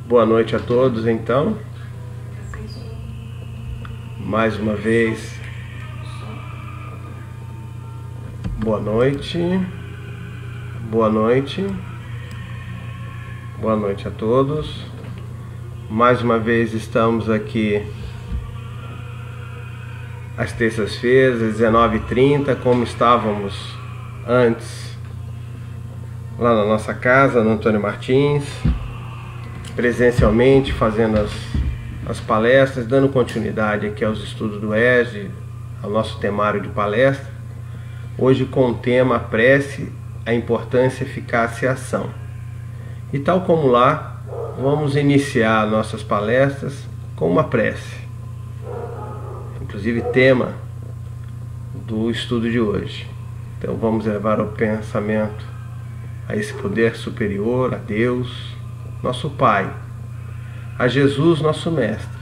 Boa noite a todos, então. Mais uma vez, boa noite. Boa noite. Boa noite a todos. Mais uma vez estamos aqui às terças-feiras, às 19h30, como estávamos antes, lá na nossa casa, no Antônio Martins, presencialmente, fazendo as palestras, dando continuidade aqui aos estudos do ESD, ao nosso temário de palestra, hoje com o tema prece, a importância, eficácia e ação. E tal como lá, vamos iniciar nossas palestras com uma prece, inclusive tema do estudo de hoje. Então vamos levar o pensamento a esse poder superior, a Deus, nosso Pai, a Jesus, nosso Mestre,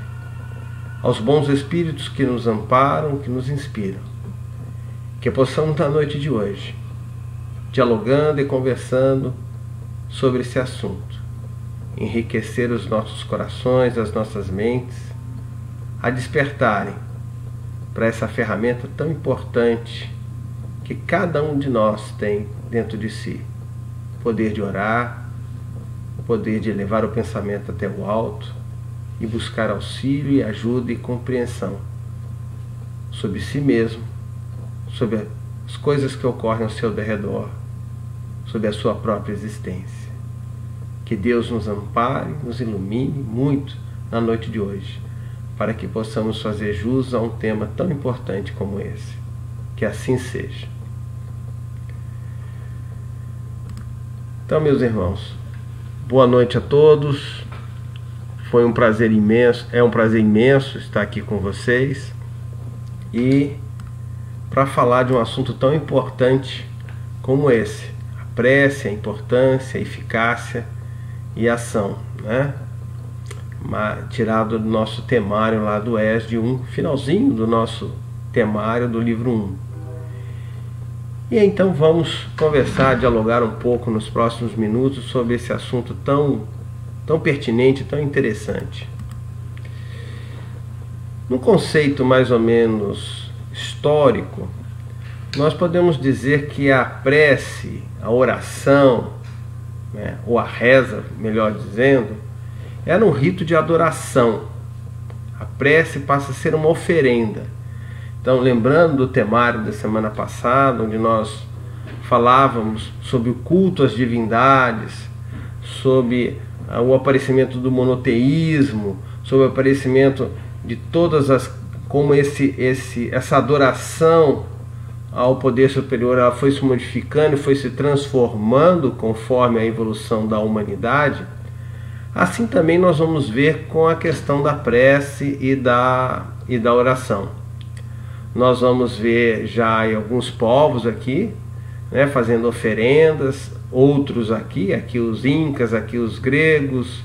aos bons espíritos que nos amparam, que nos inspiram. Que possamos na noite de hoje, dialogando e conversando sobre esse assunto, enriquecer os nossos corações, as nossas mentes, a despertarem para essa ferramenta tão importante que cada um de nós tem dentro de si. O poder de orar, o poder de elevar o pensamento até o alto e buscar auxílio e ajuda e compreensão sobre si mesmo, sobre as coisas que ocorrem ao seu derredor, sobre a sua própria existência. Que Deus nos ampare, nos ilumine muito na noite de hoje, para que possamos fazer jus a um tema tão importante como esse. Que assim seja. Então, meus irmãos, boa noite a todos. Foi um prazer imenso, é um prazer imenso estar aqui com vocês e para falar de um assunto tão importante como esse, a prece, a importância, a eficácia e a ação, né? Tirado do nosso temário lá do ESD 1, finalzinho do nosso temário do livro 1. E então vamos conversar, dialogar um pouco nos próximos minutos sobre esse assunto tão pertinente, tão interessante. No conceito mais ou menos histórico, nós podemos dizer que a prece, a oração, né, ou a reza, melhor dizendo, era um rito de adoração. A prece passa a ser uma oferenda. Então, lembrando do temário da semana passada, onde nós falávamos sobre o culto às divindades, sobre o aparecimento do monoteísmo, sobre o aparecimento de todas as... como essa adoração ao poder superior, ela foi se modificando e foi se transformando conforme a evolução da humanidade. Assim também nós vamos ver com a questão da prece e da oração. Nós vamos ver já em alguns povos aqui, né, fazendo oferendas, outros aqui os incas, aqui os gregos,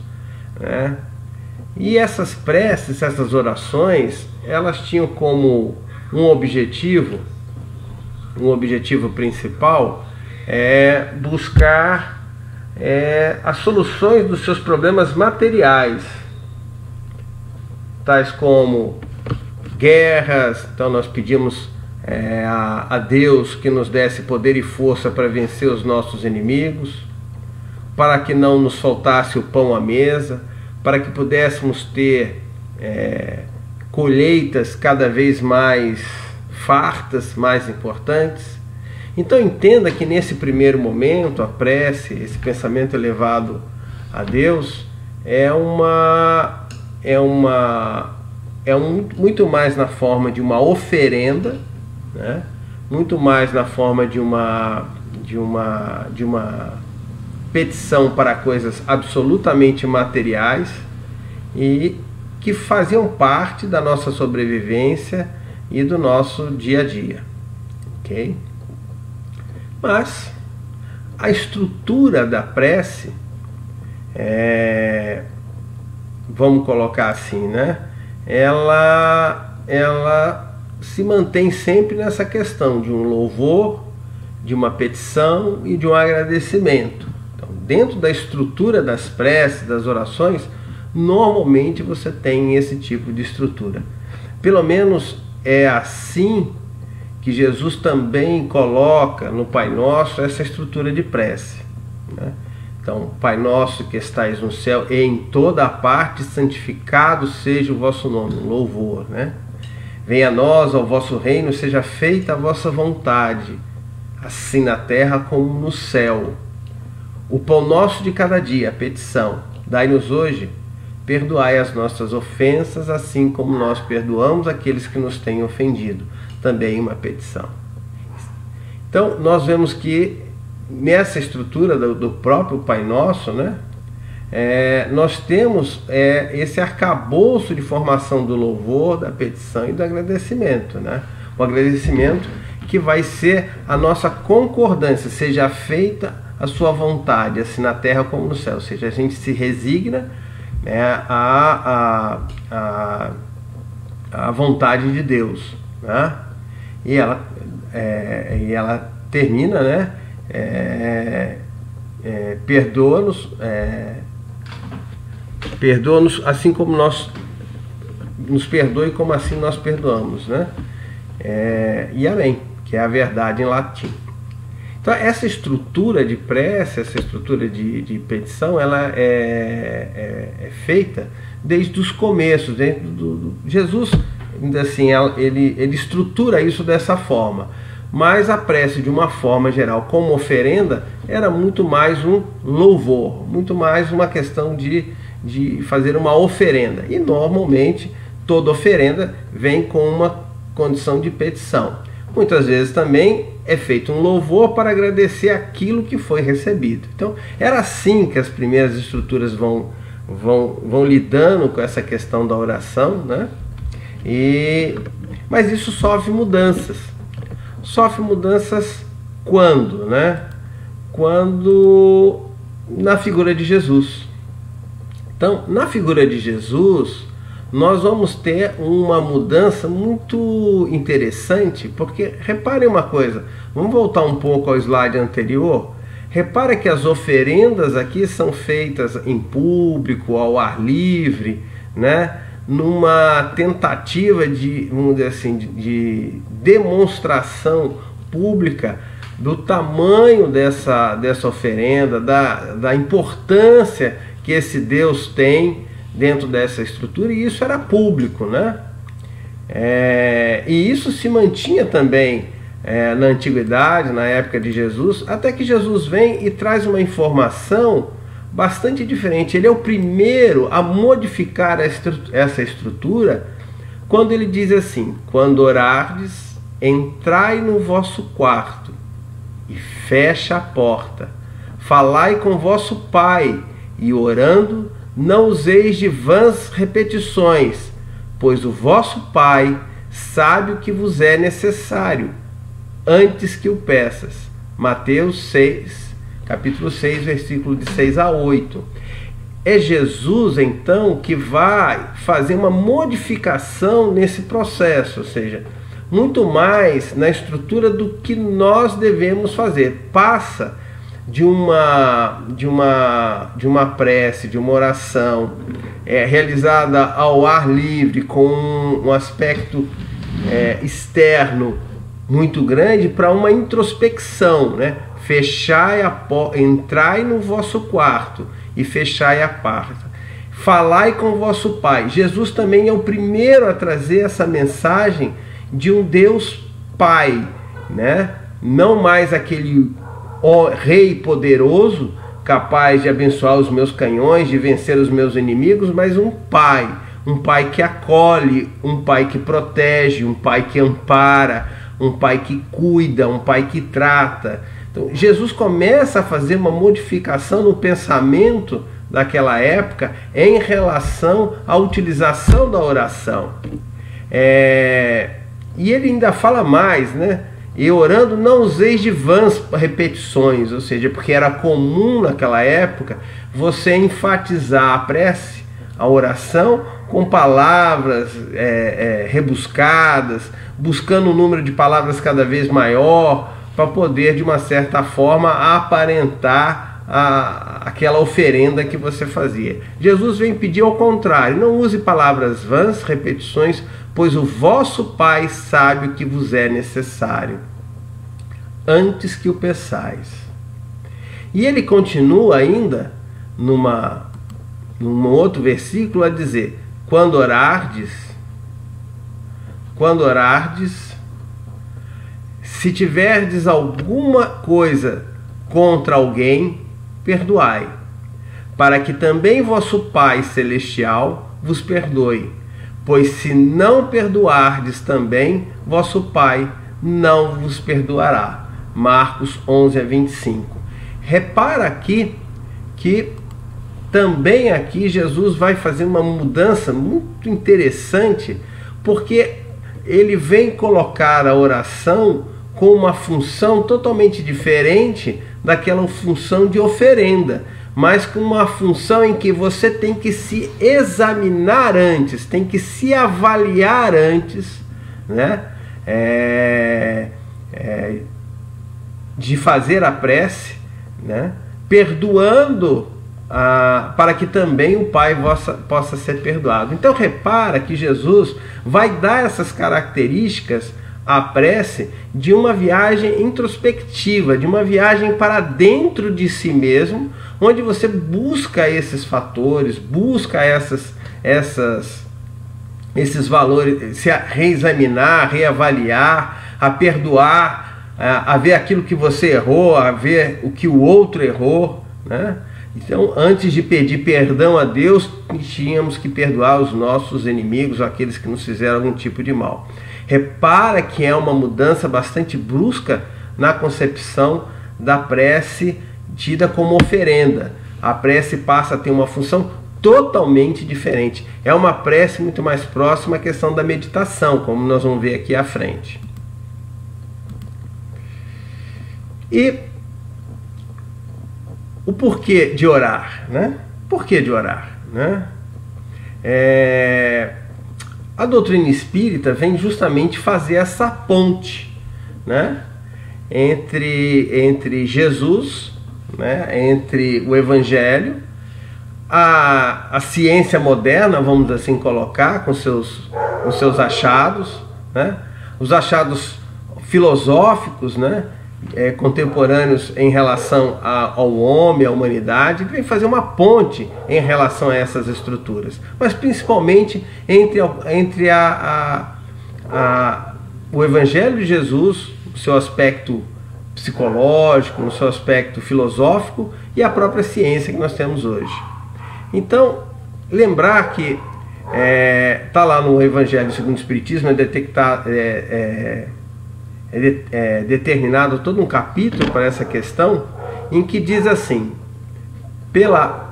né? E essas preces, essas orações, elas tinham como um objetivo principal, buscar as soluções dos seus problemas materiais, tais como guerras. Então nós pedimos a Deus que nos desse poder e força para vencer os nossos inimigos, para que não nos faltasse o pão à mesa, para que pudéssemos ter colheitas cada vez mais fartas, mais importantes. Então entenda que nesse primeiro momento a prece, esse pensamento elevado a Deus, muito mais na forma de uma oferenda, né? Muito mais na forma de uma petição para coisas absolutamente materiais e que faziam parte da nossa sobrevivência e do nosso dia a dia, ok? Mas a estrutura da prece, vamos colocar assim, né? Ela se mantém sempre nessa questão de um louvor, de uma petição e de um agradecimento. Então, dentro da estrutura das preces, das orações, normalmente você tem esse tipo de estrutura. Pelo menos é assim que Jesus também coloca no Pai Nosso essa estrutura de prece, né? Então, Pai Nosso que estais no céu, e em toda a parte, santificado seja o vosso nome, um louvor, né? Venha a nós, ao vosso reino, seja feita a vossa vontade, assim na terra como no céu. O pão nosso de cada dia, a petição, dai-nos hoje, perdoai as nossas ofensas, assim como nós perdoamos aqueles que nos têm ofendido. Também uma petição. Então, nós vemos que nessa estrutura do próprio Pai Nosso, né, nós temos esse arcabouço de formação do louvor, da petição e do agradecimento, né? O agradecimento que vai ser a nossa concordância, seja feita a sua vontade, assim na terra como no céu, ou seja, a gente se resigna, né, à vontade de Deus, né? E ela termina, né? Perdoa-nos, assim como nos perdoe como assim nós perdoamos, né? E amém, que é a verdade em latim. Então essa estrutura de prece, essa estrutura de petição, ela é feita desde os começos, Jesus, assim, ele estrutura isso dessa forma. Mas a prece, de uma forma geral, como oferenda, era muito mais um louvor, muito mais uma questão de fazer uma oferenda. E normalmente toda oferenda vem com uma condição de petição. Muitas vezes também é feito um louvor para agradecer aquilo que foi recebido. Então era assim que as primeiras estruturas vão lidando com essa questão da oração, né? Mas isso sofre mudanças. Sofre mudanças quando, né? Quando na figura de Jesus. Então, na figura de Jesus, nós vamos ter uma mudança muito interessante, porque reparem uma coisa, vamos voltar um pouco ao slide anterior. Repara que as oferendas aqui são feitas em público, ao ar livre, né? Numa tentativa vamos dizer assim, de demonstração pública do tamanho dessa oferenda, da importância que esse Deus tem dentro dessa estrutura, e isso era público, né? E isso se mantinha também na antiguidade, na época de Jesus, até que Jesus vem e traz uma informação bastante diferente. Ele é o primeiro a modificar essa estrutura quando ele diz assim: quando orardes, entrai no vosso quarto e fecha a porta, falai com vosso Pai, e orando não useis de vãs repetições, pois o vosso Pai sabe o que vos é necessário antes que o peças. Mateus 6, capítulo 6, versículo de 6 a 8. É Jesus, então, que vai fazer uma modificação nesse processo, ou seja, muito mais na estrutura do que nós devemos fazer. Passa de uma prece, de uma oração realizada ao ar livre, com um aspecto externo muito grande, para uma introspecção, né? Fechai a porta, entrai no vosso quarto e fechai a porta. Falai com vosso Pai. Jesus também é o primeiro a trazer essa mensagem de um Deus Pai, né? Não mais aquele rei poderoso, capaz de abençoar os meus canhões, de vencer os meus inimigos, mas um Pai que acolhe, um Pai que protege, um Pai que ampara, um Pai que cuida, um Pai que trata. Então, Jesus começa a fazer uma modificação no pensamento daquela época em relação à utilização da oração. E ele ainda fala mais, né? E orando não useis de vãs repetições, ou seja, porque era comum naquela época você enfatizar a prece, a oração, com palavras rebuscadas, buscando um número de palavras cada vez maior, para poder, de uma certa forma, aparentar aquela oferenda que você fazia. Jesus vem pedir ao contrário: não use palavras vãs, repetições, pois o vosso Pai sabe o que vos é necessário, antes que o peçais. E ele continua ainda, num outro versículo, a dizer: quando orardes, se tiverdes alguma coisa contra alguém, perdoai, para que também vosso Pai Celestial vos perdoe. Pois se não perdoardes também, vosso Pai não vos perdoará. Marcos 11:25. Repara aqui que também aqui Jesus vai fazer uma mudança muito interessante, porque ele vem colocar a oração com uma função totalmente diferente daquela função de oferenda, mas com uma função em que você tem que se examinar antes, tem que se avaliar antes, né? De fazer a prece, né? Perdoando para que também o Pai possa ser perdoado. Então repara que Jesus vai dar essas características à prece de uma viagem introspectiva, de uma viagem para dentro de si mesmo, onde você busca esses fatores, busca esses valores, se reexaminar, reavaliar, a perdoar, a ver aquilo que você errou, a ver o que o outro errou, né? Então, antes de pedir perdão a Deus, tínhamos que perdoar os nossos inimigos, aqueles que nos fizeram algum tipo de mal. Repara que é uma mudança bastante brusca na concepção da prece tida como oferenda. A prece passa a ter uma função totalmente diferente. É uma prece muito mais próxima à questão da meditação, como nós vamos ver aqui à frente. E o porquê de orar, né? Porquê de orar, né? A doutrina espírita vem justamente fazer essa ponte, né? Entre Jesus, né? Entre o Evangelho, a ciência moderna, vamos assim colocar, com seus achados, né? Os achados filosóficos, né? Contemporâneos em relação ao homem, à humanidade, que vem fazer uma ponte em relação a essas estruturas, mas principalmente entre o Evangelho de Jesus, o seu aspecto psicológico, no seu aspecto filosófico, e a própria ciência que nós temos hoje. Então, lembrar que está lá no Evangelho segundo o Espiritismo, determinado todo um capítulo para essa questão, em que diz assim,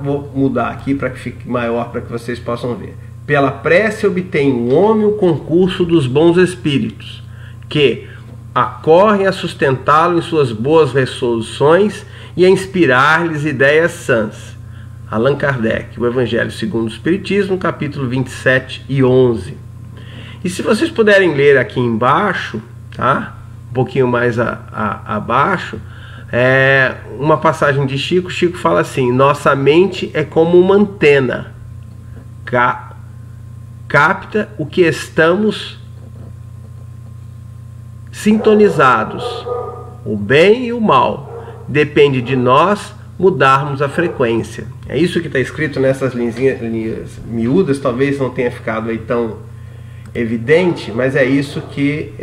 vou mudar aqui para que fique maior, para que vocês possam ver: pela prece obtém o homem o concurso dos bons espíritos, que acorrem a sustentá-lo em suas boas resoluções e a inspirar-lhes ideias sãs. Allan Kardec, o Evangelho segundo o Espiritismo, capítulo 27 e 11. E se vocês puderem ler aqui embaixo, tá? Um pouquinho mais abaixo, uma passagem de Chico. Chico fala assim: nossa mente é como uma antena, capta o que estamos sintonizados, o bem e o mal, depende de nós mudarmos a frequência. É isso que está escrito nessas linhas miúdas, talvez não tenha ficado aí tão evidente, mas é isso que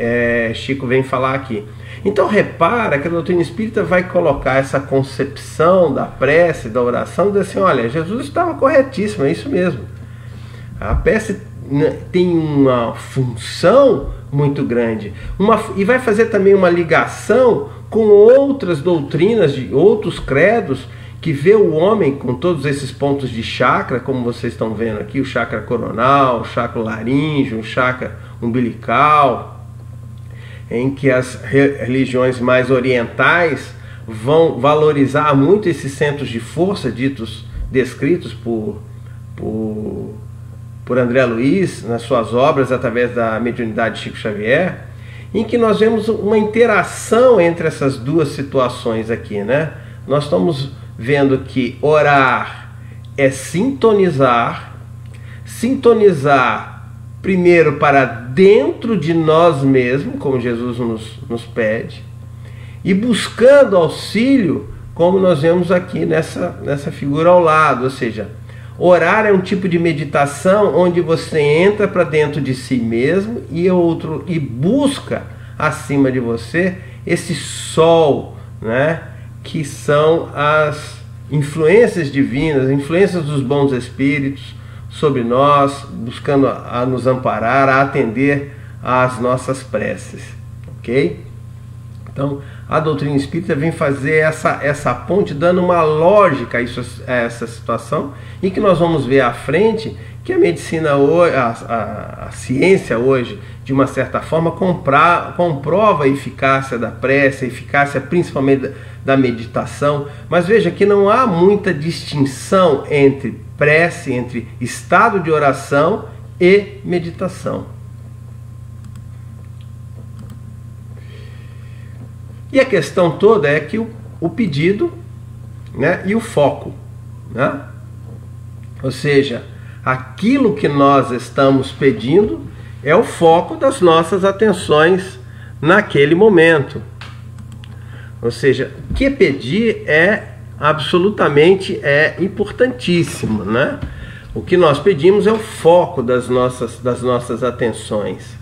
Chico vem falar aqui. Então repara que a doutrina espírita vai colocar essa concepção da prece, da oração, diz assim: olha, Jesus estava corretíssimo, é isso mesmo. A prece tem uma função muito grande, e vai fazer também uma ligação com outras doutrinas de outros credos, que vê o homem com todos esses pontos de chakra, como vocês estão vendo aqui, o chakra coronal, o chakra laríngeo, o chakra umbilical, em que as religiões mais orientais vão valorizar muito esses centros de força descritos por André Luiz nas suas obras, através da mediunidade de Chico Xavier, em que nós vemos uma interação entre essas duas situações aqui, né? Nós estamos vendo que orar é sintonizar primeiro para dentro de nós mesmos, como Jesus nos pede, e buscando auxílio, como nós vemos aqui nessa figura ao lado. Ou seja, orar é um tipo de meditação onde você entra para dentro de si mesmo e busca acima de você esse sol, né, que são as influências divinas, influências dos bons espíritos sobre nós, buscando a nos amparar, a atender às nossas preces, ok? Então, a doutrina espírita vem fazer essa ponte, dando uma lógica a essa situação, e que nós vamos ver à frente que a medicina hoje, a ciência hoje, de uma certa forma, comprova a eficácia da prece, a eficácia principalmente da meditação. Mas veja que não há muita distinção entre prece, entre estado de oração e meditação. E a questão toda é que o pedido, né, e o foco, né? Ou seja, aquilo que nós estamos pedindo é o foco das nossas atenções naquele momento. Ou seja, o que pedir é absolutamente importantíssimo, né? O que nós pedimos é o foco das nossas atenções.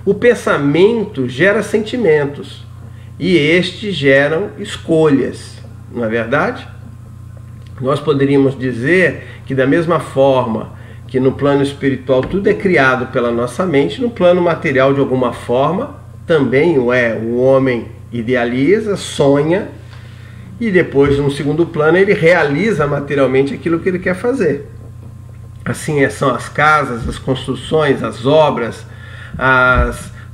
O pensamento gera sentimentos e estes geram escolhas, não é verdade? Nós poderíamos dizer que, da mesma forma que no plano espiritual tudo é criado pela nossa mente, no plano material, de alguma forma, também o é. O homem idealiza, sonha, e depois, num segundo plano, ele realiza materialmente aquilo que ele quer fazer. Assim são as casas, as construções, as obras,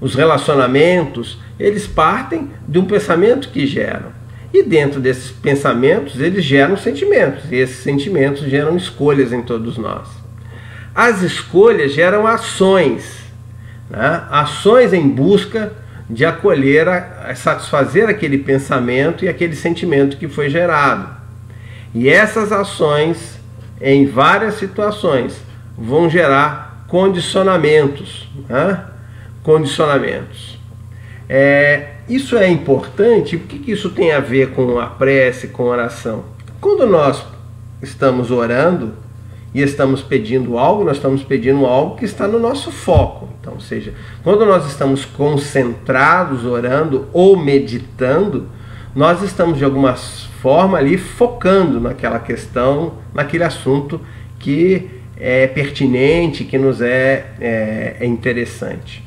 os relacionamentos. Eles partem de um pensamento que geram. E dentro desses pensamentos, eles geram sentimentos. E esses sentimentos geram escolhas em todos nós. As escolhas geram ações, né? Ações em busca de acolher, satisfazer aquele pensamento e aquele sentimento que foi gerado. E essas ações, em várias situações, vão gerar condicionamentos, né? Condicionamentos. Isso é importante. O que isso tem a ver com a prece, com a oração? Quando nós estamos orando e estamos pedindo algo, nós estamos pedindo algo que está no nosso foco. Então, ou seja, quando nós estamos concentrados orando ou meditando, nós estamos de alguma forma ali focando naquela questão, naquele assunto que é pertinente, que nos é interessante.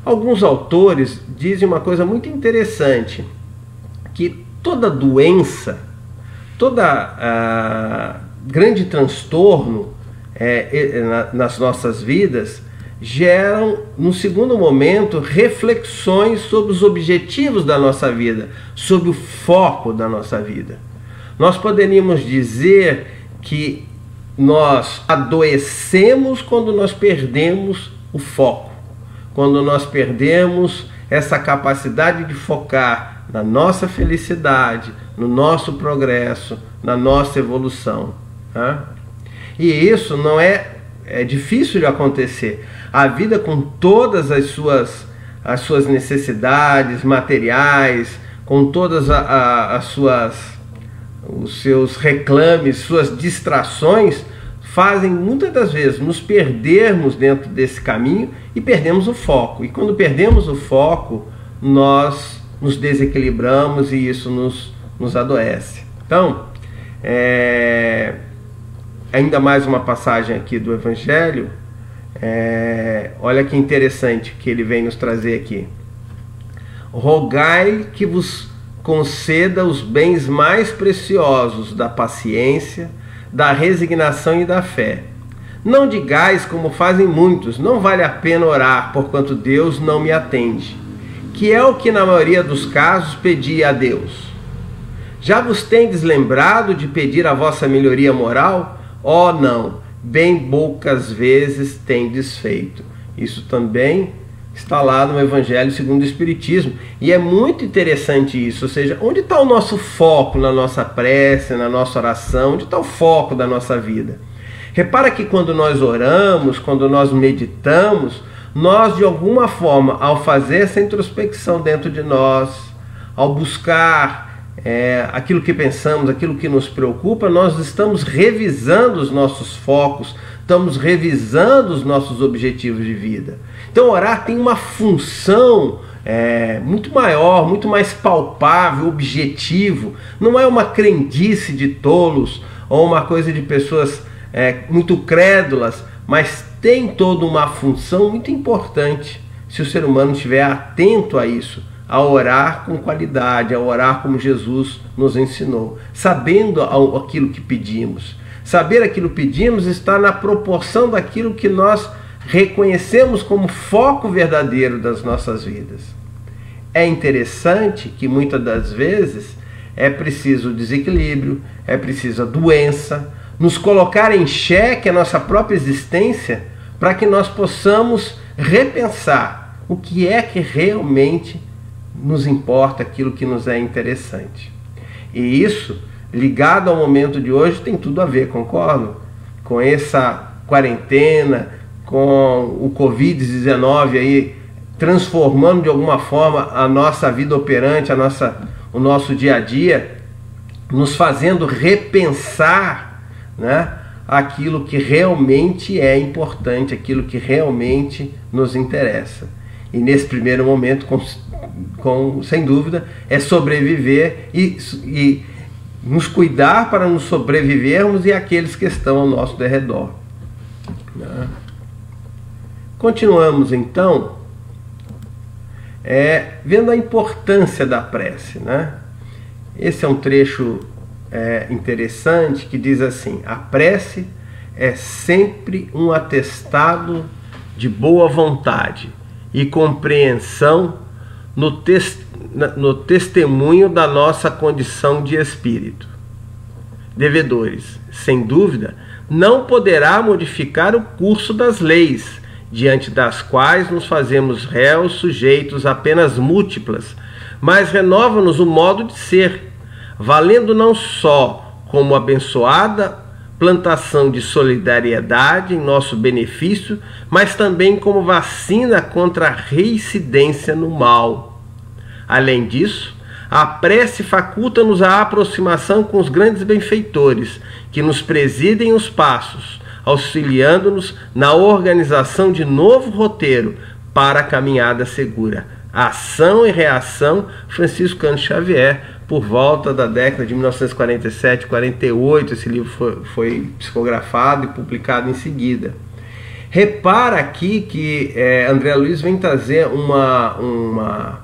Alguns autores dizem uma coisa muito interessante, que toda doença, toda grande transtorno nas nossas vidas geram, no segundo momento, reflexões sobre os objetivos da nossa vida, sobre o foco da nossa vida. Nós poderíamos dizer que nós adoecemos quando nós perdemos o foco, quando nós perdemos essa capacidade de focar na nossa felicidade, no nosso progresso, na nossa evolução, tá? E isso não é difícil de acontecer. A vida, com todas as suas necessidades materiais, com todas os seus reclames, suas distrações, fazem muitas das vezes nos perdermos dentro desse caminho e perdemos o foco. E quando perdemos o foco, nós nos desequilibramos e isso nos adoece. Então, ainda mais uma passagem aqui do Evangelho. Olha que interessante que ele vem nos trazer aqui. Rogai que vos conceda os bens mais preciosos da paciência, da resignação e da fé. Não digais como fazem muitos, não vale a pena orar, porquanto Deus não me atende, que é o que na maioria dos casos pedi a Deus. Já vos tendes lembrado de pedir a vossa melhoria moral? Oh, não, bem poucas vezes tendes feito. Isso também Está lá no Evangelho segundo o Espiritismo. E é muito interessante isso, ou seja, onde está o nosso foco na nossa prece, na nossa oração, onde está o foco da nossa vida? Repara que quando nós oramos, quando nós meditamos, nós de alguma forma, ao fazer essa introspecção dentro de nós, ao buscar aquilo que pensamos, aquilo que nos preocupa, nós estamos revisando os nossos focos, estamos revisando os nossos objetivos de vida. Então orar tem uma função muito maior, muito mais palpável, objetivo. Não é uma crendice de tolos ou uma coisa de pessoas muito crédulas, mas tem toda uma função muito importante se o ser humano estiver atento a isso, a orar com qualidade, a orar como Jesus nos ensinou, sabendo aquilo que pedimos. Saber aquilo que pedimos está na proporção daquilo que nós reconhecemos como foco verdadeiro das nossas vidas. É interessante que muitas das vezes é preciso desequilíbrio, é preciso a doença, nos colocar em xeque a nossa própria existência para que nós possamos repensar o que é que realmente nos importa, aquilo que nos é interessante. E isso, ligado ao momento de hoje, tem tudo a ver, concordo? Com essa quarentena, com o Covid-19 aí transformando de alguma forma a nossa vida operante, o nosso dia a dia, nos fazendo repensar, né, aquilo que realmente é importante, aquilo que realmente nos interessa. E nesse primeiro momento, sem dúvida, é sobreviver e nos cuidar para nos sobrevivermos e aqueles que estão ao nosso derredor. Continuamos então vendo a importância da prece, né? Esse é um trecho interessante que diz assim: a prece é sempre um atestado de boa vontade e compreensão no testemunho da nossa condição de espírito. Devedores, sem dúvida, não poderá modificar o curso das leis, diante das quais nos fazemos réus sujeitos a penas múltiplas, mas renova-nos o modo de ser, valendo não só como abençoada plantação de solidariedade em nosso benefício, mas também como vacina contra a reincidência no mal. Além disso, a prece faculta-nos a aproximação com os grandes benfeitores, que nos presidem os passos, auxiliando-nos na organização de novo roteiro para a caminhada segura. Ação e Reação, Francisco Cândido Xavier, por volta da década de 1947-48, esse livro foi psicografado e publicado em seguida. Repara aqui que André Luiz vem trazer uma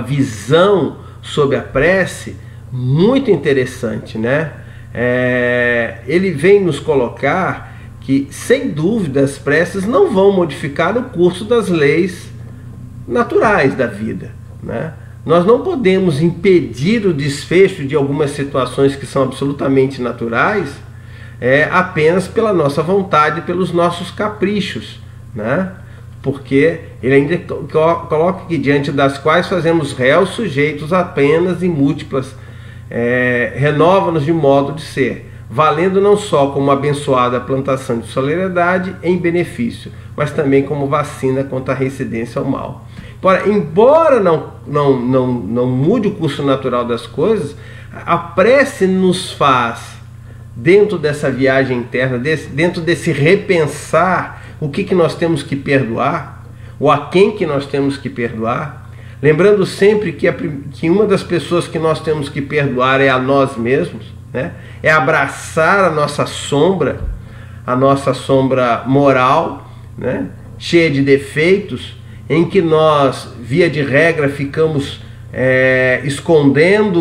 visão sobre a prece muito interessante, né? Ele vem nos colocar que, sem dúvida, as preces não vão modificar o curso das leis naturais da vida, né? Nós não podemos impedir o desfecho de algumas situações que são absolutamente naturais apenas pela nossa vontade, pelos nossos caprichos, né? Porque ele ainda coloca que diante das quais fazemos réus sujeitos a penas e múltiplas, renova-nos de modo de ser, valendo não só como abençoada plantação de solidariedade em benefício, mas também como vacina contra a reincidência ao mal. Embora não mude o curso natural das coisas, a prece nos faz, dentro dessa viagem interna, dentro desse repensar o que nós temos que perdoar, ou a quem que nós temos que perdoar, lembrando sempre que uma das pessoas que nós temos que perdoar é a nós mesmos, né? É abraçar a nossa sombra moral, né? Cheia de defeitos, em que nós, via de regra, ficamos escondendo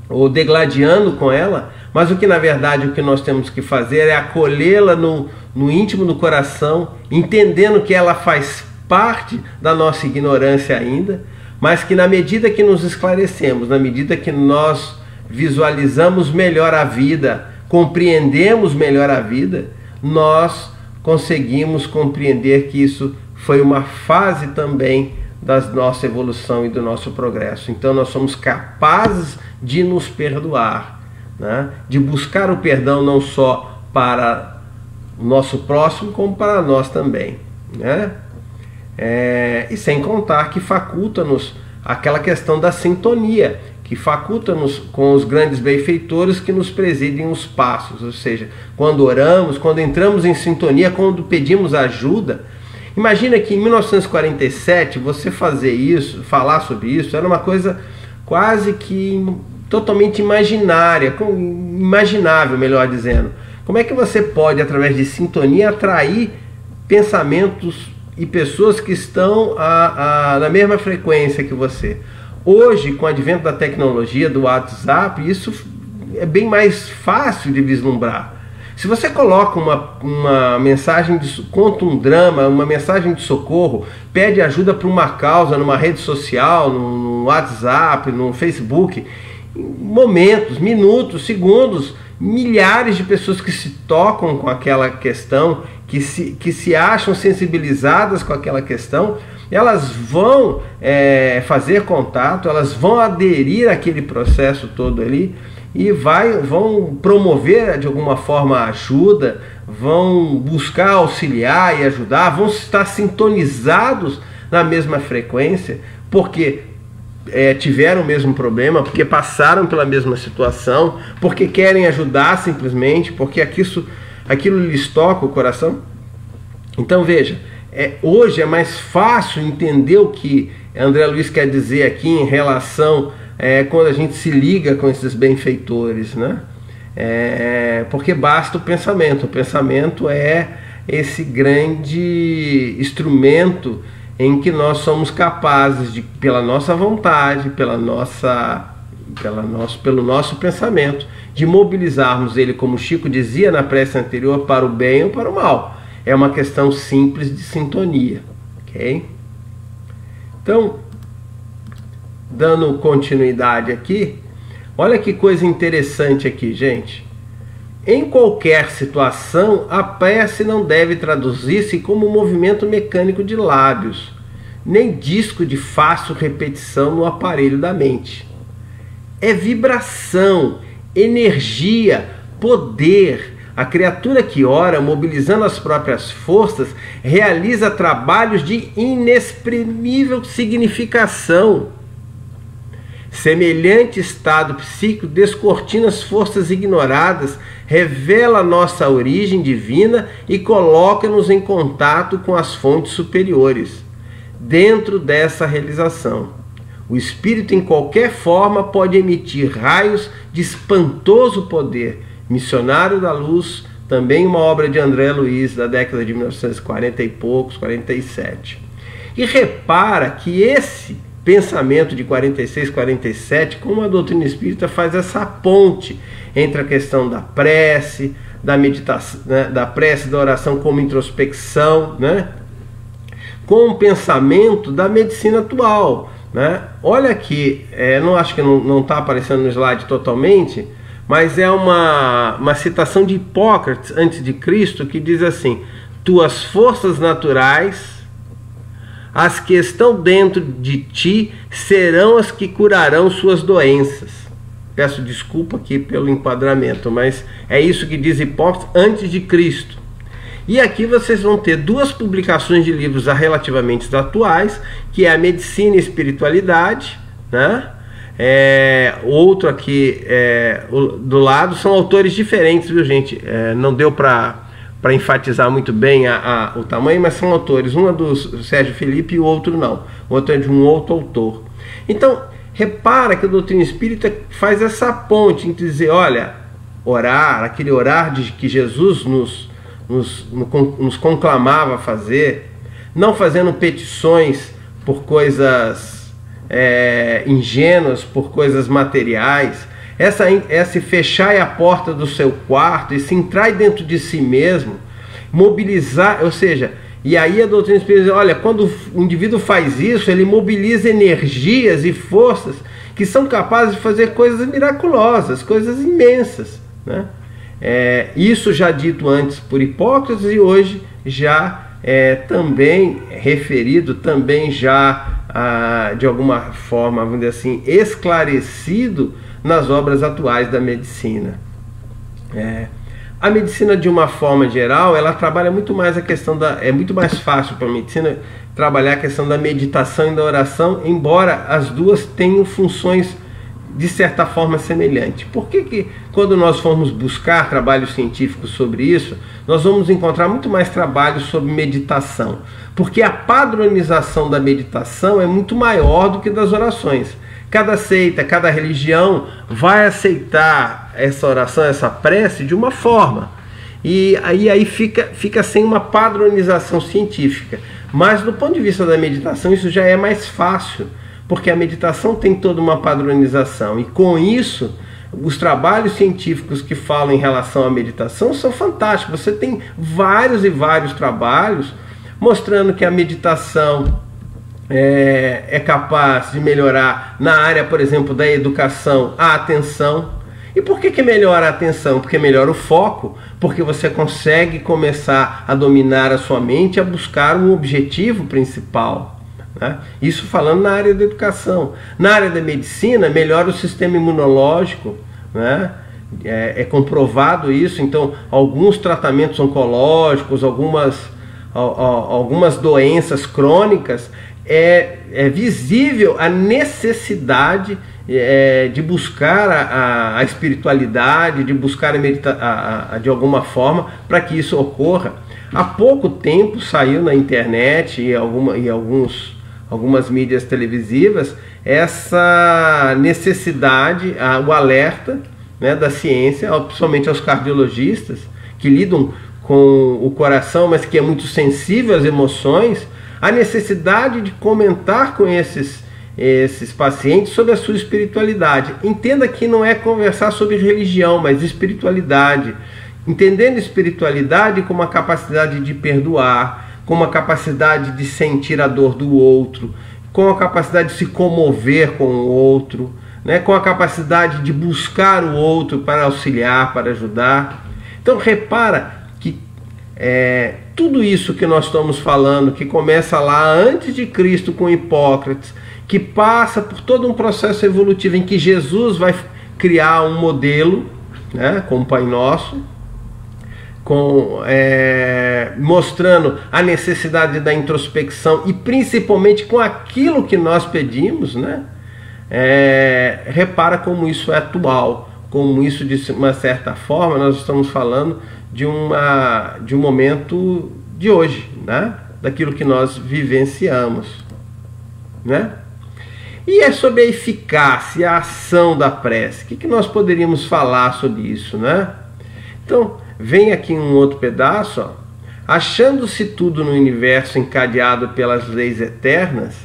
ou degladiando com ela, mas o que na verdade o que nós temos que fazer é acolhê-la no íntimo do coração, entendendo que ela faz parte da nossa ignorância ainda, mas que na medida que nos esclarecemos, na medida que nós visualizamos melhor a vida, compreendemos melhor a vida, nós conseguimos compreender que isso foi uma fase também da nossa evolução e do nosso progresso. Então nós somos capazes de nos perdoar, né? De buscar o perdão não só para o nosso próximo, como para nós também, né? E sem contar que faculta-nos aquela questão da sintonia, que faculta-nos com os grandes benfeitores que nos presidem os passos, ou seja, quando oramos, quando entramos em sintonia, quando pedimos ajuda. Imagina que em 1947 você fazer isso, falar sobre isso, era uma coisa quase que totalmente imaginável, melhor dizendo. Como é que você pode, através de sintonia, atrair pensamentos e pessoas que estão na mesma frequência que você? Hoje, com o advento da tecnologia, do WhatsApp, isso é bem mais fácil de vislumbrar. Se você coloca uma mensagem, conta um drama, uma mensagem de socorro, pede ajuda para uma causa numa rede social, no WhatsApp, no Facebook, momentos, minutos, segundos, milhares de pessoas que se tocam com aquela questão, que se acham sensibilizadas com aquela questão, elas vão fazer contato, elas vão aderir àquele processo todo ali e vão promover de alguma forma a ajuda, vão buscar auxiliar e ajudar, vão estar sintonizados na mesma frequência, porque tiveram o mesmo problema, porque passaram pela mesma situação, porque querem ajudar simplesmente, porque aquilo lhes toca o coração. Então veja, hoje é mais fácil entender o que André Luiz quer dizer aqui em relação quando a gente se liga com esses benfeitores, né? Porque basta o pensamento é esse grande instrumento em que nós somos capazes de, pela nossa vontade, pelo nosso pensamento, de mobilizarmos ele, como Chico dizia na prece anterior, para o bem ou para o mal. É uma questão simples de sintonia, ok? Então, dando continuidade aqui, olha que coisa interessante aqui, gente. Em qualquer situação, a prece não deve traduzir-se como movimento mecânico de lábios, nem disco de fácil repetição no aparelho da mente. É vibração, energia, poder. A criatura que ora, mobilizando as próprias forças, realiza trabalhos de inexprimível significação. Semelhante estado psíquico descortina as forças ignoradas, revela a nossa origem divina e coloca-nos em contato com as fontes superiores. Dentro dessa realização, o espírito em qualquer forma pode emitir raios de espantoso poder. Missionário da Luz, também uma obra de André Luiz, da década de 1940 e poucos, 47. E repara que esse pensamento de 46, 47, como a doutrina espírita faz essa ponte entre a questão da prece, da meditação, né, da prece, da oração como introspecção, né, com o pensamento da medicina atual, né? Olha aqui, não acho que não está aparecendo no slide totalmente, mas é uma citação de Hipócrates antes de Cristo, que diz assim: tuas forças naturais, as que estão dentro de ti, serão as que curarão suas doenças. Peço desculpa aqui pelo enquadramento, mas é isso que diz Hipócrates antes de Cristo. E aqui vocês vão ter duas publicações de livros relativamente atuais, que é a Medicina e Espiritualidade, né? Outro aqui do lado, são autores diferentes, viu, gente? Não deu para enfatizar muito bem o tamanho, mas são autores. Um é do Sérgio Felipe e o outro não. O outro é de um outro autor. Então, repara que a doutrina espírita faz essa ponte entre dizer, olha, orar, aquele orar que Jesus nos conclamava a fazer, não fazendo petições por coisas ingênuas, por coisas materiais, esse fechar a porta do seu quarto e se entrar dentro de si mesmo, mobilizar, ou seja, e aí a doutrina espírita diz, olha, quando o indivíduo faz isso, ele mobiliza energias e forças que são capazes de fazer coisas miraculosas, coisas imensas, né? Isso já dito antes por Hipócrates e hoje já também referido, também já de alguma forma, vamos dizer assim, esclarecido nas obras atuais da medicina. A medicina, de uma forma geral, ela trabalha muito mais a questão é muito mais fácil para a medicina trabalhar a questão da meditação e da oração, embora as duas tenham funções de certa forma semelhantes. Por que quando nós formos buscar trabalhos científicos sobre isso, nós vamos encontrar muito mais trabalhos sobre meditação? Porque a padronização da meditação é muito maior do que das orações. Cada seita, cada religião vai aceitar essa oração, essa prece de uma forma. E aí fica sem uma padronização científica. Mas do ponto de vista da meditação, isso já é mais fácil, porque a meditação tem toda uma padronização. E com isso, os trabalhos científicos que falam em relação à meditação são fantásticos. Você tem vários e vários trabalhos mostrando que a meditação é capaz de melhorar na área, por exemplo, da educação, a atenção. E por que melhora a atenção? Porque melhora o foco, porque você consegue começar a dominar a sua mente, a buscar um objetivo principal, né? Isso falando na área da educação. Na área da medicina, melhora o sistema imunológico, né? É comprovado isso. Então, alguns tratamentos oncológicos, algumas doenças crônicas, é visível a necessidade de buscar a espiritualidade, de buscar de alguma forma para que isso ocorra. Há pouco tempo saiu na internet e algumas mídias televisivas essa necessidade, o alerta, né, da ciência, principalmente aos cardiologistas que lidam com o coração, mas que é muito sensível às emoções, a necessidade de comentar com esses pacientes sobre a sua espiritualidade. Entenda que não é conversar sobre religião, mas espiritualidade. Entendendo espiritualidade como a capacidade de perdoar, como a capacidade de sentir a dor do outro, com a capacidade de se comover com o outro, né? Com a capacidade de buscar o outro para auxiliar, para ajudar. Então repara que tudo isso que nós estamos falando, que começa lá antes de Cristo com Hipócrates, que passa por todo um processo evolutivo em que Jesus vai criar um modelo, né, com o Pai Nosso, mostrando a necessidade da introspecção e principalmente com aquilo que nós pedimos, né? Repara como isso é atual, como isso, de uma certa forma, nós estamos falando de um momento de hoje, né? Daquilo que nós vivenciamos, né? E é sobre a eficácia, a ação da prece. O que nós poderíamos falar sobre isso, né? Então, vem aqui um outro pedaço, ó. Achando-se tudo no universo encadeado pelas leis eternas,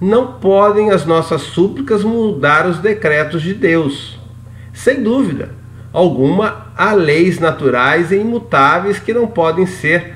não podem as nossas súplicas mudar os decretos de Deus. Sem dúvida alguma, há leis naturais e imutáveis que não podem ser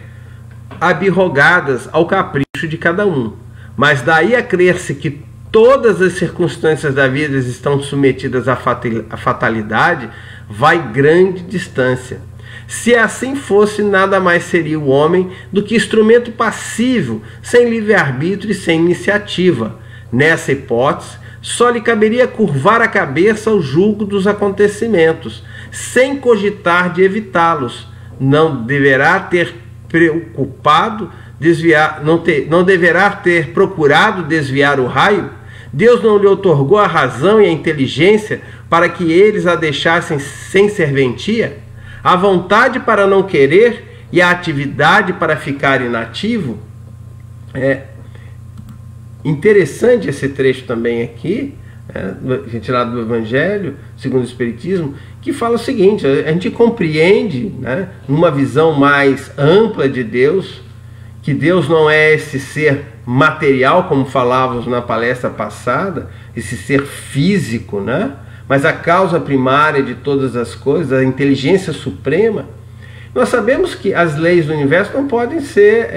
abrogadas ao capricho de cada um. Mas daí a crer-se que todas as circunstâncias da vida estão submetidas à fatalidade, vai grande distância. Se assim fosse, nada mais seria o homem do que instrumento passivo, sem livre-arbítrio e sem iniciativa. Nessa hipótese, só lhe caberia curvar a cabeça ao julgo dos acontecimentos, sem cogitar de evitá-los. Não deverá ter procurado desviar o raio? Deus não lhe outorgou a razão e a inteligência para que eles a deixassem sem serventia? A vontade para não querer e a atividade para ficar inativo? É interessante esse trecho também aqui, retirado do Evangelho segundo o Espiritismo, que fala o seguinte: a gente compreende, né, numa visão mais ampla de Deus, que Deus não é esse ser material, como falávamos na palestra passada, esse ser físico, né? Mas a causa primária de todas as coisas, a inteligência suprema. Nós sabemos que as leis do universo não podem ser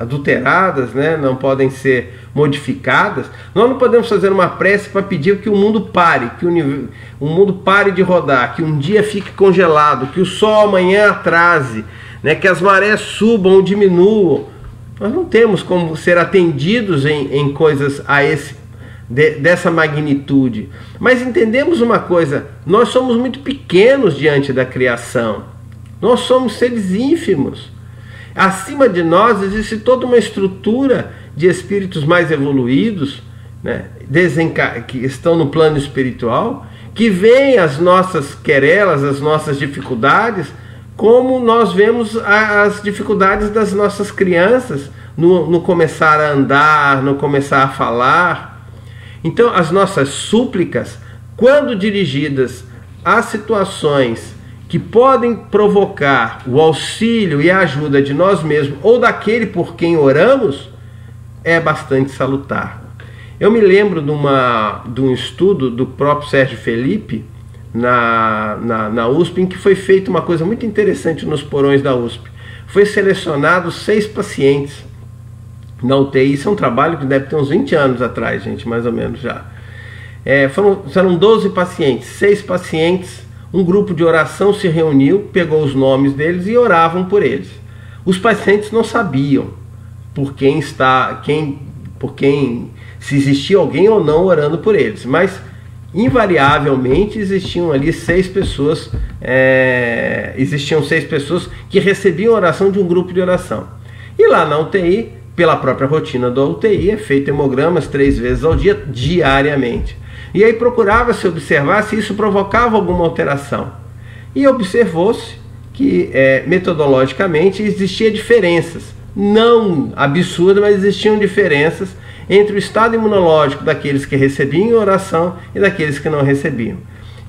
adulteradas, né? Não podem ser modificadas. Nós não podemos fazer uma prece para pedir que o mundo pare, que o mundo pare de rodar, que um dia fique congelado, que o sol amanhã atrase, né? Que as marés subam ou diminuam. Nós não temos como ser atendidos em coisas dessa magnitude. Mas entendemos uma coisa: nós somos muito pequenos diante da criação. Nós somos seres ínfimos. Acima de nós existe toda uma estrutura de espíritos mais evoluídos, né, que estão no plano espiritual, que veem as nossas querelas, as nossas dificuldades, como nós vemos as dificuldades das nossas crianças no começar a andar, no começar a falar. Então, as nossas súplicas, quando dirigidas a situações que podem provocar o auxílio e a ajuda de nós mesmos ou daquele por quem oramos, é bastante salutar. Eu me lembro de um estudo do próprio Sérgio Felipe na USP, em que foi feita uma coisa muito interessante nos porões da USP. Foi selecionado 6 pacientes na UTI. Isso é um trabalho que deve ter uns 20 anos atrás, gente, mais ou menos já. Foram 12 pacientes, 6 pacientes. Um grupo de oração se reuniu, pegou os nomes deles e oravam por eles. Os pacientes não sabiam se existia alguém ou não orando por eles, mas invariavelmente existiam ali 6 pessoas, existiam 6 pessoas que recebiam oração de um grupo de oração. E lá na UTI, pela própria rotina da UTI, é feito hemogramas 3 vezes ao dia, diariamente. E aí procurava-se observar se isso provocava alguma alteração. E observou-se que metodologicamente existia diferenças, não absurdas, mas existiam diferenças entre o estado imunológico daqueles que recebiam oração e daqueles que não recebiam.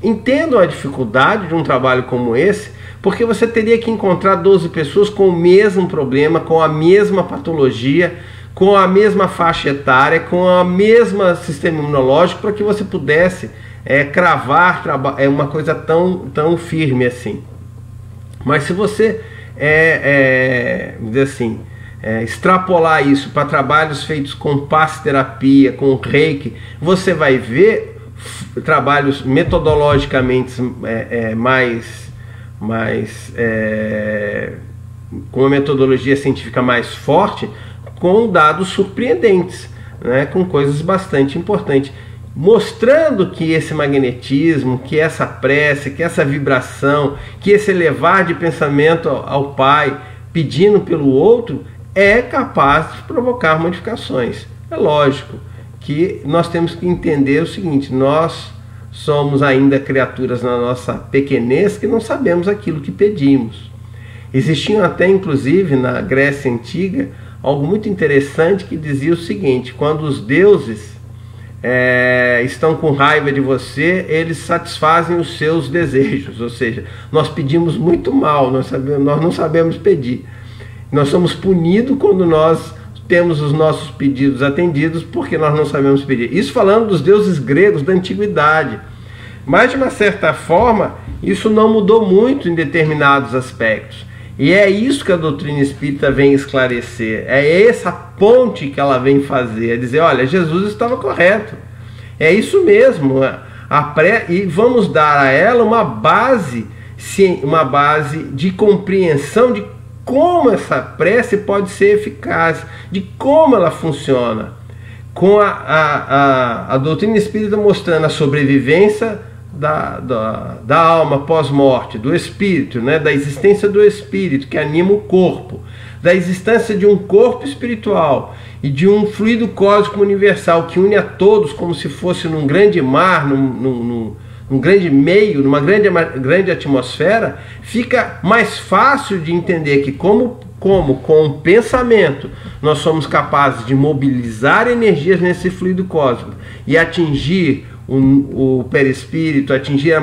Entendo a dificuldade de um trabalho como esse, porque você teria que encontrar 12 pessoas com o mesmo problema, com a mesma patologia, com a mesma faixa etária, com a mesma sistema imunológico, para que você pudesse cravar uma coisa tão firme assim. Mas se você dizer assim, extrapolar isso para trabalhos feitos com passe-terapia, com reiki, você vai ver trabalhos metodologicamente com uma metodologia científica mais forte, com dados surpreendentes, né, com coisas bastante importantes, mostrando que esse magnetismo, que essa prece, que essa vibração, que esse elevar de pensamento ao Pai, pedindo pelo outro, é capaz de provocar modificações. É lógico que nós temos que entender o seguinte: nós somos ainda criaturas na nossa pequenez que não sabemos aquilo que pedimos. Existiam até, inclusive, na Grécia Antiga, algo muito interessante que dizia o seguinte: quando os deuses estão com raiva de você, eles satisfazem os seus desejos. Ou seja, nós pedimos muito mal, nós não sabemos pedir. Nós somos punidos quando nós temos os nossos pedidos atendidos, porque nós não sabemos pedir. Isso falando dos deuses gregos da antiguidade. Mas, de uma certa forma, isso não mudou muito em determinados aspectos. E é isso que a doutrina espírita vem esclarecer. É essa ponte que ela vem fazer. É dizer, olha, Jesus estava correto. É isso mesmo. E vamos dar a ela uma base de compreensão de como essa prece pode ser eficaz, de como ela funciona. Com a doutrina espírita mostrando a sobrevivência da alma pós-morte, do espírito, né, da existência do espírito que anima o corpo, da existência de um corpo espiritual e de um fluido cósmico universal que une a todos como se fosse num grande mar, num grande meio, numa grande atmosfera. Fica mais fácil de entender que como com o pensamento nós somos capazes de mobilizar energias nesse fluido cósmico e atingir o perispírito, atingir a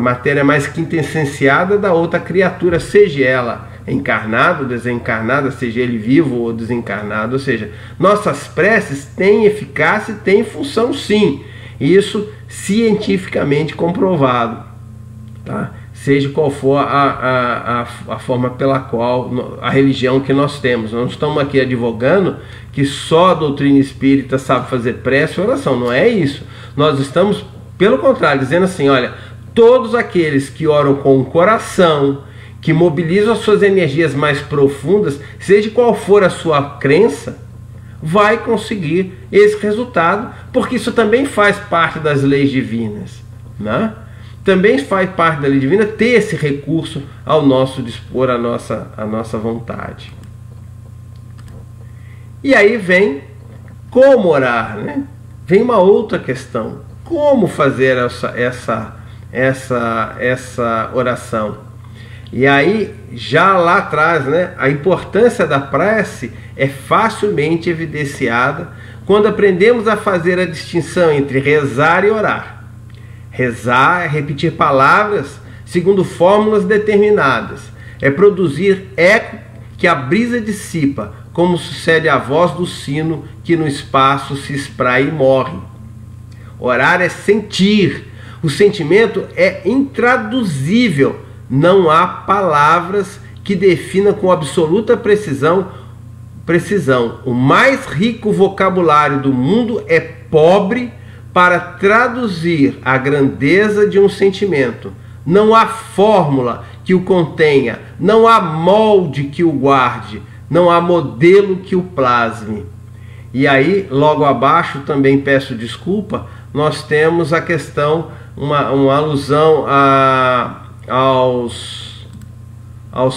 matéria mais quintessenciada da outra criatura, seja ela encarnada ou desencarnada, seja ele vivo ou desencarnado. Ou seja, nossas preces têm eficácia e têm função, sim. Isso cientificamente comprovado, tá? seja qual for a forma pela qual a religião que nós temos. Nós não estamos aqui advogando que só a doutrina espírita sabe fazer prece e oração, não é isso. Nós estamos, pelo contrário, dizendo assim, olha, todos aqueles que oram com o coração, que mobilizam as suas energias mais profundas, seja qual for a sua crença, vai conseguir esse resultado, porque isso também faz parte das leis divinas, né? Também faz parte da lei divina ter esse recurso ao nosso dispor, a nossa vontade. E aí vem como orar, né? Vem uma outra questão. Como fazer essa oração? E aí, já lá atrás, né, a importância da prece é facilmente evidenciada quando aprendemos a fazer a distinção entre rezar e orar. Rezar é repetir palavras segundo fórmulas determinadas. É produzir eco que a brisa dissipa, como sucede à voz do sino que no espaço se espraia e morre. Orar é sentir. O sentimento é intraduzível. Não há palavras que definam com absoluta precisão. O mais rico vocabulário do mundo é pobre para traduzir a grandeza de um sentimento. Não há fórmula que o contenha, não há molde que o guarde, não há modelo que o plasme. E aí, logo abaixo, também peço desculpa, nós temos a questão, uma alusão aos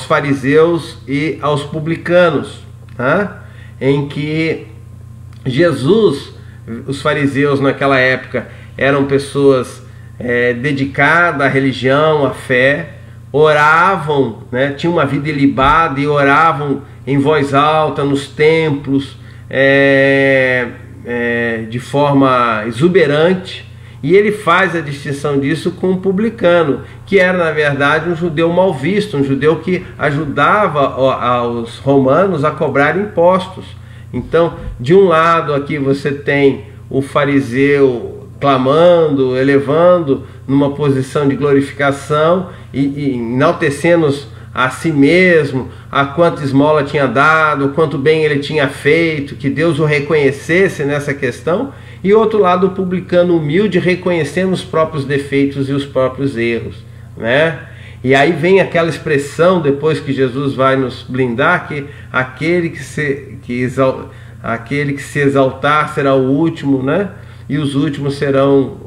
fariseus e aos publicanos, tá? Em que Jesus, os fariseus naquela época eram pessoas dedicadas à religião, à fé, oravam, né? Tinham uma vida ilibada e oravam em voz alta nos templos, de forma exuberante. E ele faz a distinção disso com um publicano, que era na verdade um judeu mal visto, um judeu que ajudava aos romanos a cobrar impostos. Então, de um lado aqui você tem o fariseu clamando, elevando numa posição de glorificação e enaltecendo a si mesmo, a quanta esmola tinha dado, quanto bem ele tinha feito, que Deus o reconhecesse nessa questão. E outro lado, o publicano humilde, reconhecendo os próprios defeitos e os próprios erros, né? E aí vem aquela expressão, depois que Jesus vai nos blindar, que aquele que se exaltar será o último, né? E os últimos serão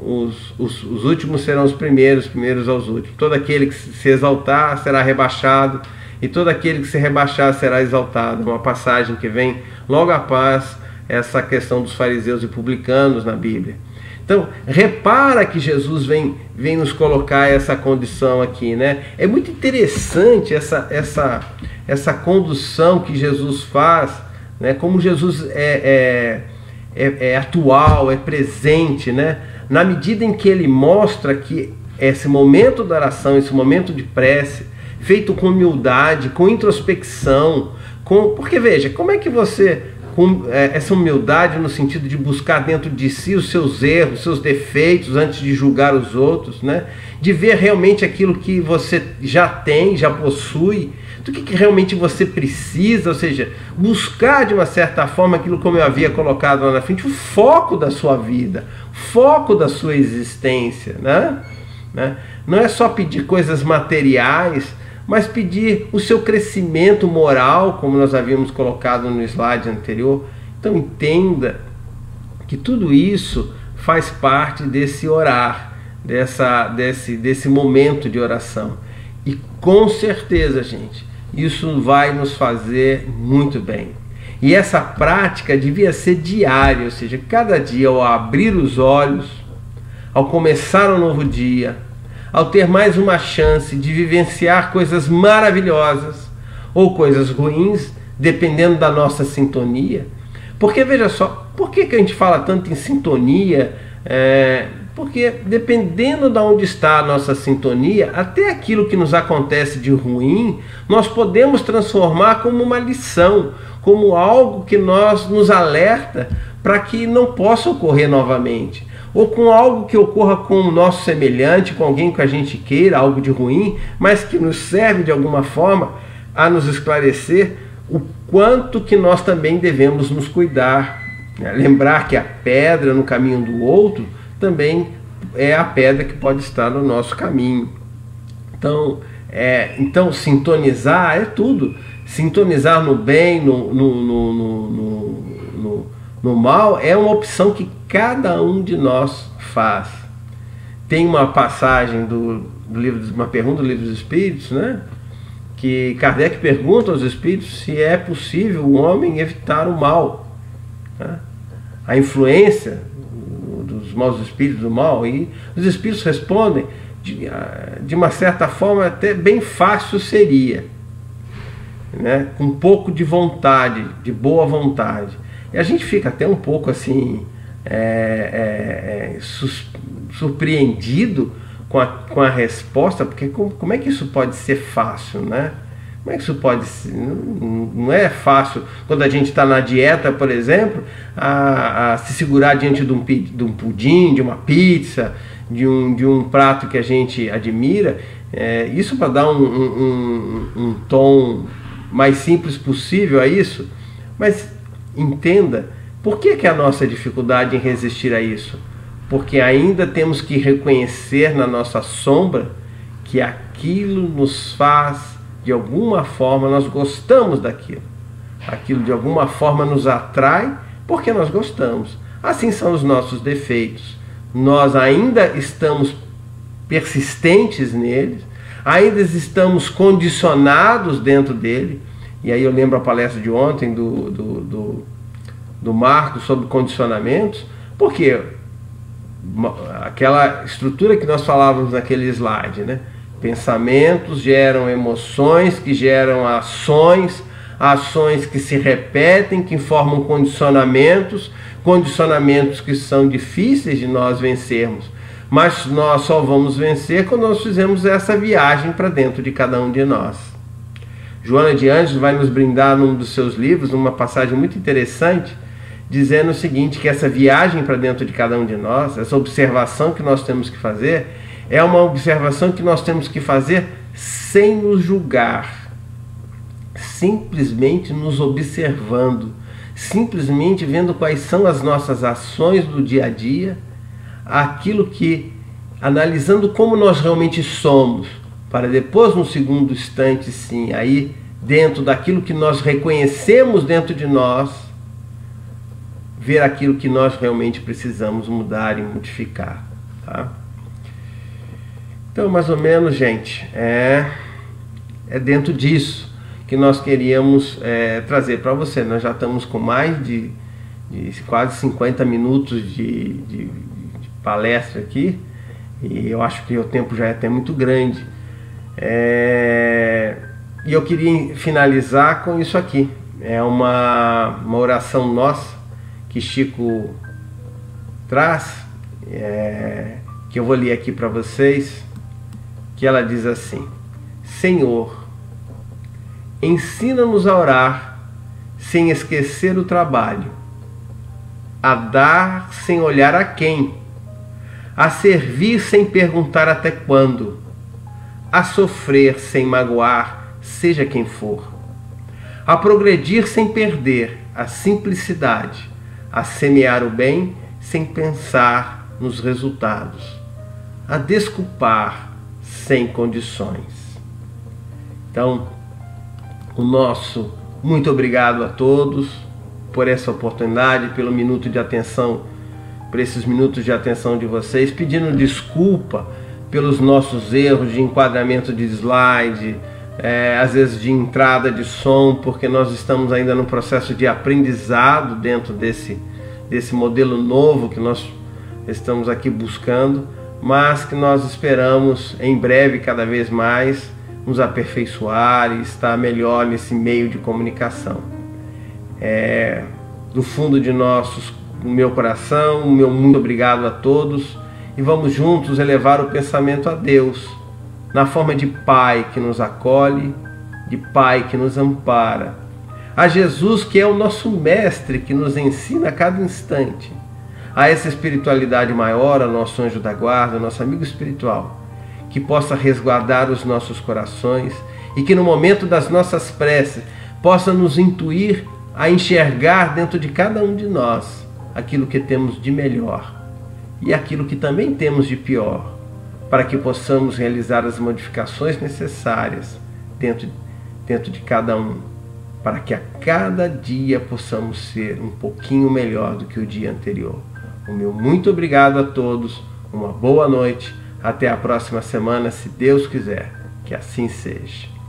os últimos serão os primeiros aos últimos. Todo aquele que se exaltar será rebaixado, e todo aquele que se rebaixar será exaltado. Uma passagem que vem logo após essa questão dos fariseus e publicanos na Bíblia. Então, repara que Jesus vem nos colocar essa condição aqui, né? É muito interessante essa condução que Jesus faz, né? Como Jesus é atual, é presente, né? Na medida em que ele mostra que esse momento da oração, esse momento de prece, feito com humildade, com introspecção, porque veja, como é que você, com essa humildade no sentido de buscar dentro de si os seus erros, os seus defeitos antes de julgar os outros, né? De ver realmente aquilo que você já tem, já possui, do que realmente você precisa, ou seja, buscar de uma certa forma aquilo, como eu havia colocado lá na frente, o foco da sua vida, o foco da sua existência, né? Não é só pedir coisas materiais, mas pedir o seu crescimento moral, como nós havíamos colocado no slide anterior. Então entenda que tudo isso faz parte desse orar, desse momento de oração. E com certeza, gente, isso vai nos fazer muito bem. E essa prática devia ser diária, ou seja, cada dia ao abrir os olhos, ao começar um novo dia, ao ter mais uma chance de vivenciar coisas maravilhosas ou coisas ruins, dependendo da nossa sintonia. Porque veja só, por que a gente fala tanto em sintonia? Porque dependendo de onde está a nossa sintonia, até aquilo que nos acontece de ruim, nós podemos transformar como uma lição, como algo que nos alerta para que não possa ocorrer novamente. ou com algo que ocorra com o nosso semelhante, com alguém que a gente queira, algo de ruim, mas que nos serve de alguma forma a nos esclarecer o quanto que nós também devemos nos cuidar. Lembrar que a pedra no caminho do outro também é a pedra que pode estar no nosso caminho. Então sintonizar é tudo. Sintonizar no bem, no mal, é uma opção que cada um de nós faz. Tem uma passagem uma pergunta do Livro dos Espíritos, né? Que Kardec pergunta aos espíritos se é possível o homem evitar o mal, né? A influência dos maus espíritos, do mal, e os espíritos respondem de uma certa forma até bem fácil seria, né? Com um pouco de vontade, de boa vontade. E a gente fica até um pouco assim surpreendido com a resposta, porque como é que isso pode ser fácil, né? Como é que isso pode ser? Não é fácil quando a gente está na dieta, por exemplo, a se segurar diante de um pudim, de uma pizza, de um prato que a gente admira. Isso para dar um tom mais simples possível a isso. Mas entenda, por que a nossa dificuldade em resistir a isso? Porque ainda temos que reconhecer na nossa sombra que aquilo nos faz, de alguma forma, nós gostamos daquilo. Aquilo de alguma forma nos atrai porque nós gostamos. Assim são os nossos defeitos. Nós ainda estamos persistentes neles, ainda estamos condicionados dentro dele. E aí eu lembro a palestra de ontem do Marcos sobre condicionamentos, porque aquela estrutura que nós falávamos naquele slide, né? Pensamentos geram emoções, que geram ações, ações que se repetem, que formam condicionamentos, condicionamentos que são difíceis de nós vencermos, mas nós só vamos vencer quando nós fizermos essa viagem para dentro de cada um de nós. Joana de Ângeles vai nos brindar num dos seus livros, numa passagem muito interessante, dizendo o seguinte, que essa viagem para dentro de cada um de nós, essa observação que nós temos que fazer, é uma observação que nós temos que fazer sem nos julgar, simplesmente nos observando, simplesmente vendo quais são as nossas ações do dia a dia, aquilo que, analisando como nós realmente somos, para depois, no segundo instante, sim, aí dentro daquilo que nós reconhecemos dentro de nós, ver aquilo que nós realmente precisamos mudar e modificar, tá? Então, mais ou menos, gente, é dentro disso que nós queríamos trazer para você. Nós já estamos com mais de quase 50 minutos de palestra aqui, e eu acho que o tempo já é até muito grande. E eu queria finalizar com isso aqui. É uma oração nossa que Chico traz, que eu vou ler aqui para vocês, que ela diz assim: Senhor, ensina-nos a orar sem esquecer o trabalho, a dar sem olhar a quem, a servir sem perguntar até quando, a sofrer sem magoar, seja quem for, a progredir sem perder a simplicidade, a semear o bem sem pensar nos resultados, a desculpar sem condições. Então, o nosso muito obrigado a todos por essa oportunidade, pelo minuto de atenção, por esses minutos de atenção de vocês, pedindo desculpa pelos nossos erros de enquadramento de slide, às vezes de entrada de som, porque nós estamos ainda no processo de aprendizado dentro desse modelo novo que nós estamos aqui buscando, mas que nós esperamos em breve cada vez mais nos aperfeiçoar e estar melhor nesse meio de comunicação. Do fundo do meu coração, o meu muito obrigado a todos, e vamos juntos elevar o pensamento a Deus, na forma de Pai que nos acolhe, de Pai que nos ampara, a Jesus que é o nosso Mestre, que nos ensina a cada instante, a essa espiritualidade maior, ao nosso anjo da guarda, ao nosso amigo espiritual, que possa resguardar os nossos corações e que no momento das nossas preces possa nos intuir a enxergar dentro de cada um de nós aquilo que temos de melhor e aquilo que também temos de pior, para que possamos realizar as modificações necessárias dentro de cada um, para que a cada dia possamos ser um pouquinho melhor do que o dia anterior. O meu muito obrigado a todos, uma boa noite, até a próxima semana, se Deus quiser, que assim seja.